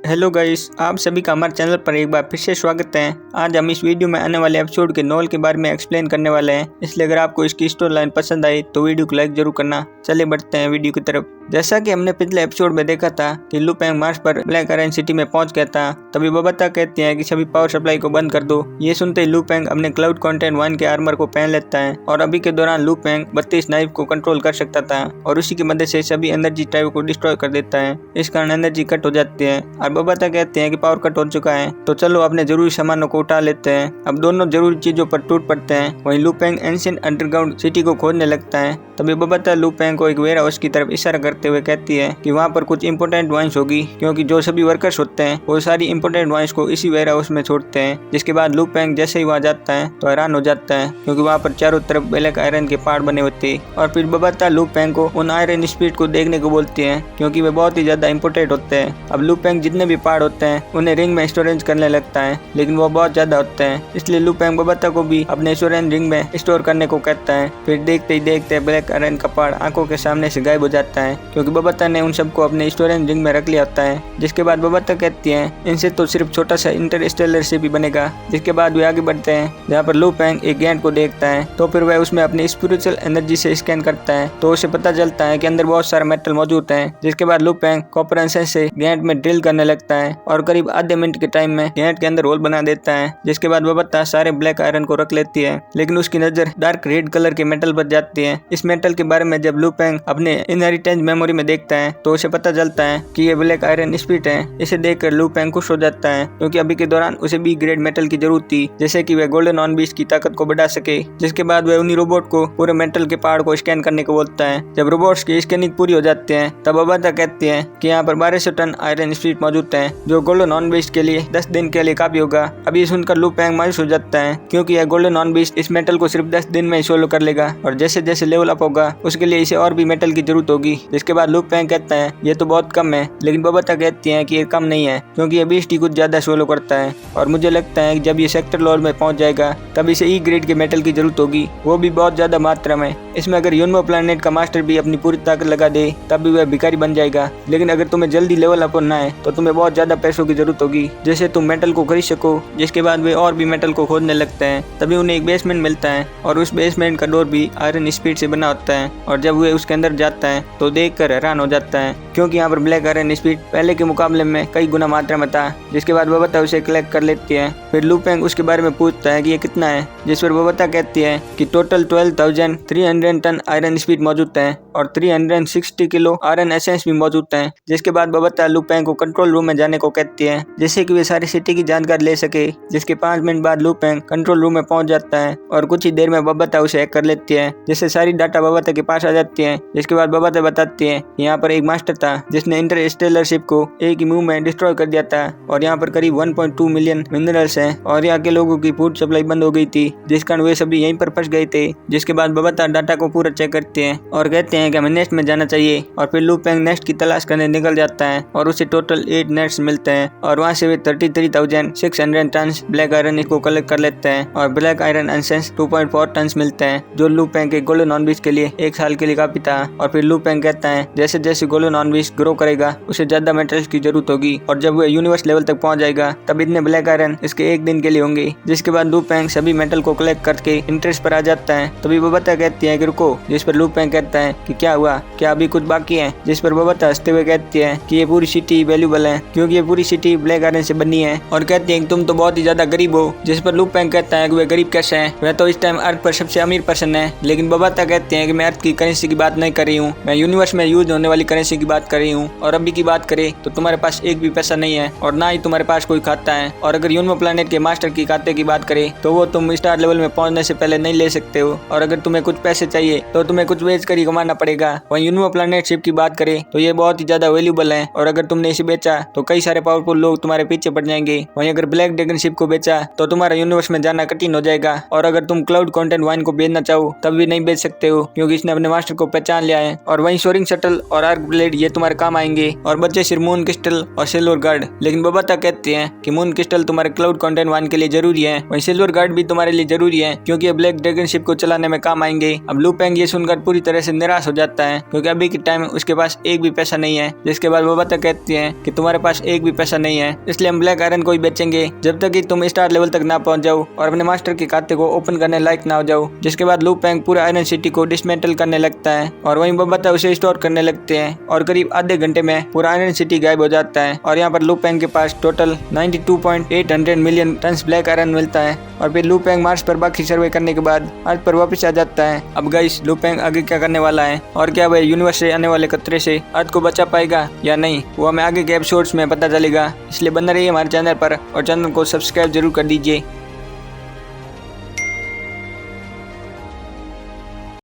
Hello guys, आप सभी का हमारे चैनल पर एक बार फिर से स्वागत है। आज हम इस वीडियो में आने वाले एपिसोड के नॉवल के बारे में एक्सप्लेन करने वाले हैं, इसलिए अगर आपको इसकी स्टोरी लाइन पसंद आई तो वीडियो को लाइक जरूर करना। चलिए बढ़ते हैं वीडियो की तरफ। जैसा कि हमने पिछले एपिसोड में देखा था कि लू पेंग मार्स पर ब्लैक आयरन सिटी में पहुंच गया था, तभी बबाता कहती हैं कि सभी पावर सप्लाई को बंद कर दो। ये सुनते ही लू पेंग अपने क्लाउड कंटेंट 1 के आर्मर को पहन लेता है और अभी के दौरान लू पेंग 32 नाइफ को कंट्रोल कर सकता था और उसी की मदद से सभी एनर्जी टाइप को डिस्ट्रॉय कर देता है। इस कारण एनर्जी कट हो जाती है और बबाता कहते हैं कि पावर कट हो चुका है तो चलो अपने जरूरी सामानों को उठा लेते हैं। अब दोनों जरूरी चीजों पर टूट पड़ते हैं। वहीं लू पेंग एंशिएंट अंडरग्राउंड सिटी को खोजने लगता है। तभी बबाता लू पेंग को एक वेयर हाउस की तरफ इशारा करते हुए कहती है कि वहाँ पर कुछ इंपोर्टेंट वाइन्स होगी, क्योंकि जो सभी वर्कर्स होते हैं वो सारी इंपोर्टेंट वाइन्स को इसी वेयर हाउस में छोड़ते हैं। जिसके बाद लू पेंग जैसे ही वहाँ जाता है तो हैरान हो जाता है, क्योंकि वहाँ पर चारों तरफ ब्लैक आयरन के पहाड़ बने होते हैं। और फिर बबाता लू पेंग को उन आयरन स्पीड को देखने को बोलती है, क्योंकि वे बहुत ही ज्यादा इंपोर्टेंट होते हैं। अब लू पेंग जितने भी पहाड़ होते हैं उन्हें रिंग में स्टोरेज करने लगता है, लेकिन वो बहुत ज्यादा होते हैं, इसलिए लू पेंग बबाता को भी अपने स्टोरेज रिंग में स्टोर करने को कहता है। फिर देखते ही देखते ब्लैक आयरन का पहाड़ आंखों के सामने से गायब हो जाता है, क्योंकि बबाता ने उन सबको अपने स्टोरेज रिंग में रख लिया होता है। जिसके बाद बबाता कहती है इनसे तो सिर्फ छोटा सा इंटरस्टेलर शिप ही बनेगा। जिसके बाद वे आगे बढ़ते हैं, जहाँ पर लू पेंग एक गेंट को देखता है तो फिर वह उसमें अपनी स्पिरिचुअल एनर्जी से स्कैन करता है तो उसे पता चलता है कि अंदर बहुत सारा मेटल मौजूद है। जिसके बाद लू पेंग कॉपर एसेंस से गेंट में ड्रिल करने लगता है और करीब आधे मिनट के टाइम में गेंट के अंदर होल बना देता है। जिसके बाद बबाता सारे ब्लैक आयरन को रख लेती है, लेकिन उसकी नजर डार्क रेड कलर के मेटल पर जाती है। इस मेटल के बारे में जब लू पेंग अपने इनहेरिटेंस मेमोरी में देखता है तो उसे पता चलता है कि ये ब्लैक आयरन स्पिरिट है। इसे देखकर लू पेंग खुश हो जाता है, क्योंकि अभी के दौरान उसे बी ग्रेड मेटल की जरूरत थी, जैसे कि वह गोल्डन ऑन बीस्ट की ताकत को बढ़ा सके। जिसके बाद वह उन्हीं रोबोट को पूरे मेटल के पहाड़ को स्कैन करने को बोलता है। जब रोबोट्स की स्कैनिंग पूरी हो जाती है तब बबाता कहती है कि यहाँ पर 1200 टन आयरन स्पिरिट मौजूद है, जो गोल्डन ऑन बीस्ट के लिए 10 दिन के लिए काफी होगा। अभी सुनकर लू पेंग मायूस हो जाता है, क्योंकि यह गोल्डन ऑन बीस्ट इस मेटल को सिर्फ 10 दिन में ही सोलो कर लेगा और जैसे जैसे लेवल अप होगा उसके लिए इसे और भी मेटल की जरूरत होगी। जिसके बाद लू पेंग कहता है ये तो बहुत कम है, लेकिन बबाता कहती है कि ये कम नहीं है, क्योंकि ये बीस्ट ही कुछ ज्यादा सोलो करता है और मुझे लगता है कि जब ये सेक्टर लॉर में पहुंच जाएगा तब इसे ई ग्रेड के मेटल की जरूरत होगी, वो भी बहुत ज्यादा मात्रा में। इसमें अगर यूनमो प्लैनेट का मास्टर भी अपनी पूरी ताकत लगा दे तब भी वह भिखारी बन जाएगा। लेकिन अगर तुम्हें जल्दी लेवल अप होना है तो तुम्हें बहुत ज्यादा पैसों की जरूरत होगी, जैसे तुम मेटल को खरीद सको। जिसके बाद वे और भी मेटल को खोदने लगते हैं। तभी उन्हें एक बेसमेंट मिलता है और उस बेसमेंट का डोर भी आयरन स्पीड से बना होता है और जब वे उसके अंदर जाता है तो देखकर हैरान हो जाता है, क्योंकि यहाँ पर ब्लैक आयरन स्पीड पहले के मुकाबले में कई गुना मात्रा में था। जिसके बाद बबाता उसे कलेक्ट कर लेती है। फिर लू पेंग उसके बारे में पूछता है कि ये कितना है, जिस पर बबाता कहती है कि टोटल 12,300 टन आयरन स्पीड मौजूद है और 360 किलो आयरन एसेंस भी मौजूद है। जिसके बाद बबाता लू पेंग को कंट्रोल रूम में जाने को कहती है, जिससे कि वे सारी सिटी की जानकारी ले सके। जिसके 5 मिनट बाद लू पेंग कंट्रोल रूम में पहुंच जाता है और कुछ ही देर में बबाता उसे हैक कर लेती है, जिससे सारी डाटा बबाता के पास आ जाती है। जिसके बाद बबाता बताती है कि यहाँ पर एक मास्टर था जिसने इंटरस्टेलर शिप को एक ही मूव में डिस्ट्रॉय कर दिया था और यहाँ पर करीब 1.2 मिलियन मिनरल्स हैं और यहाँ के लोगों की फूड सप्लाई बंद हो गई थी, जिस कारण वे सभी यहीं पर फंस गए थे। जिसके बाद बबाता डाटा को पूरा चेक करते हैं और कहते हैं कि हमें नेक्स्ट में जाना चाहिए और फिर लू पेंग नेक्स्ट की तलाश करने निकल जाता है और उसे टोटल 8 नेट्स मिलते हैं और वहाँ से वे 33,600 टन ब्लैक आयरन को कलेक्ट कर लेते हैं और ब्लैक आयरन एसेंस 2.4 टन मिलते हैं, जो लू पेंग के गोल्डन ऑन बीस्ट के लिए 1 साल के लिए काफी था। और फिर लू पेंग कहता है जैसे जैसे गोल्डन ऑन बीस्ट ग्रो करेगा उसे ज्यादा मेटल्स की जरूरत होगी और जब वो यूनिवर्स लेवल तक पहुंच जाएगा तब इतने ब्लैक आयरन इसके 1 दिन के लिए होंगे। जिसके बाद लू पेंग सभी मेटल को कलेक्ट करके इंटरेस्ट पर आ जाता है। तभी बबाता कहती है कि रुको, जिस पर लू पेंग कहता है कि क्या हुआ, क्या अभी कुछ बाकी है। जिस पर बबाता हंसते हुए कहती है कि ये पूरी सिटी वैल्यूबल है, क्योंकि ये पूरी सिटी ब्लैक आयरन से बनी है, और कहती है कि तुम तो बहुत ही ज्यादा गरीब हो। जिस पर लू पेंग कहता है कि वे गरीब कैसे हैं, वह तो इस टाइम अर्थ पर सबसे अमीर पर्सन है। लेकिन बबाता कहते हैं कि मैं अर्थ की करेंसी की बात नहीं कर रही हूँ, मैं यूनिवर्स में यूज होने वाली करेंसी की बात कर रही हूँ। और अभी की बात करें तो तुम्हारे पास एक भी पैसा नहीं है और ना ही तुम्हारे पास कोई खाता है। और अगर यूनमो प्लैनेट के मास्टर की खाते की बात करें तो वो तुम स्टार लेवल में पहुंचने से पहले नहीं ले सकते हो, और अगर तुम्हें कुछ पैसे चाहिए तो तुम्हें कुछ बेच कर ही कमाना पड़ेगा। वहीं यूनमो प्लैनेट शिप की बात करें तो ये बहुत ही ज्यादा वैल्यूबल है और अगर तुमने इसे बेचा तो कई सारे पावरफुल लोग तुम्हारे पीछे पड़ जाएंगे। वहीं अगर ब्लैक ड्रैगन शिप को बेचा तो तुम्हारा यूनिवर्स में जाना कठिन हो जाएगा, और अगर तुम क्लाउड कंटेंट 1 को बेचना चाहो तब भी नहीं बेच सकते हो, क्योंकि इसने अपने मास्टर को पहचान लिया है। और वहीं सोरिंग शटल और आर्क ब्लेड ये तुम्हारे काम आएंगे और बच्चे सिर्फ मून क्रिस्टल और सिल्वर गार्ड। लेकिन बबाता कहते हैं कि मून क्रिस्टल तुम्हारे क्लाउड कंटेंट 1 के लिए जरूरी है, वहीं सिल्वर गार्ड भी तुम्हारे लिए जरूरी है, क्योंकि ये ब्लैक ड्रैगन शिप को चलाने में काम आएंगे। अब लू पेंग ये सुनकर पूरी तरह से निराश हो जाता है क्योंकि अभी के टाइम में उसके पास एक भी पैसा नहीं है। जिसके बाद वो बता कहती है कि तुम्हारे पास एक भी पैसा नहीं है, इसलिए हम ब्लैक आयरन को ही बेचेंगे जब तक कि तुम स्टार लेवल तक ना पहुंच जाओ और अपने मास्टर के खाते को ओपन करने लायक ना हो जाओ। जिसके बाद लू पेंग पूरा आयरन सिटी को डिसमेंटल करने लगता है और वहीं वो बता उसे स्टोर करने लगते हैं और करीब आधे घंटे में पूरा आयरन सिटी गायब हो जाता है। और यहाँ पर लू पेंग के पास total 92.8 million ton black iron मिलता है। और फिर लू पेंग मार्स पर बाकी सर्वे करने के बाद अर्थ पर वापस आ जाता है। अब गाइस लू पेंग आगे क्या करने वाला है और क्या वह यूनिवर्स से आने वाले खतरे से अर्थ को बचा पाएगा या नहीं, वो हमें आगे के एपिसोड्स में पता चलेगा। इसलिए बना रहिए हमारे चैनल पर और चैनल को सब्सक्राइब जरूर कर दीजिए।